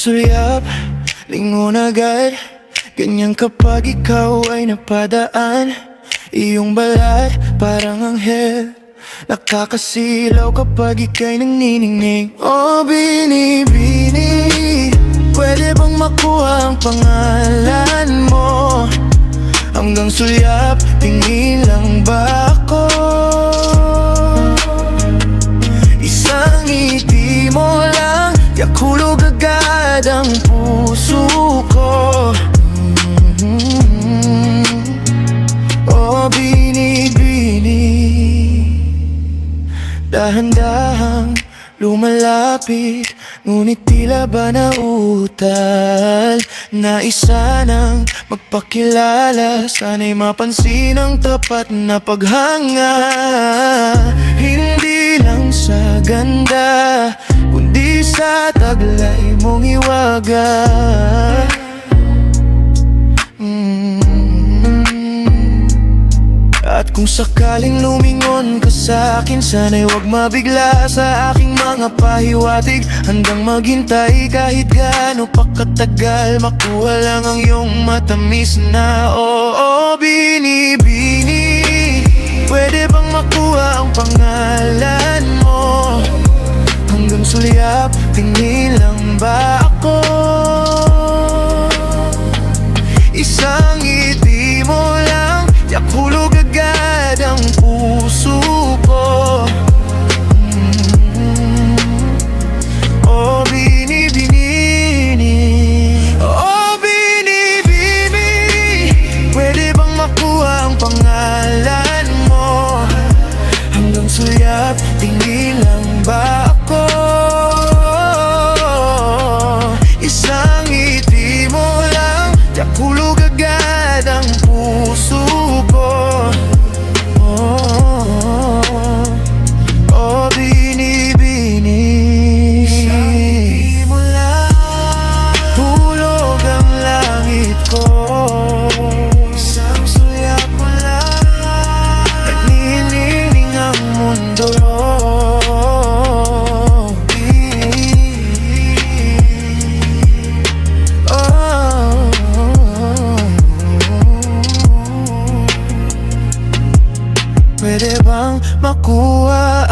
sulyap, lingon agad. Ganyan kapag ikaw ay napadaan. Iyong balat parang anghel, nakakasilaw kapag ika'y nagniningning. Oh binibini, pwede bang makuha ang pangalan mo? Hanggang sulyap, tingin lang ba ako? Isang ngiti mo lang, tiyak hulog agad ang puso ko. Oh binibini, dahan-dahang lumalapit, ngunit tila ba nauutal. Naisa nang magpakilala, sana'y mapansin ang tapat na paghanga. Hindi lang sa ganda, kundi sa taglay mong iwaga. At kung sakaling lumingon ka sa'kin, sana'y wag mabigla sa aking mga pahiwatig. Handang maghintay kahit gaano pa katagal, makuha lang ang iyong matamis na oo. Binibini, pwede bang makuha ang pangalan mo? Hanggang sulyap, tingin lang ba ako? Isang ngiti mo lang, tiyak hulog agad ang puso ko. Oh binibini, oh binibini, pwede bang makuha ang pangalan mo? Hanggang sulyap, tingin lang ba ako? Isang ngiti mo lang, tiyak hulog agad ang puso ko. Oh binibini, isang ngiti mo lang, hulog ang langit ko. Isang sulyap mo lang, nagninining ang mundo. Pwede bang makuha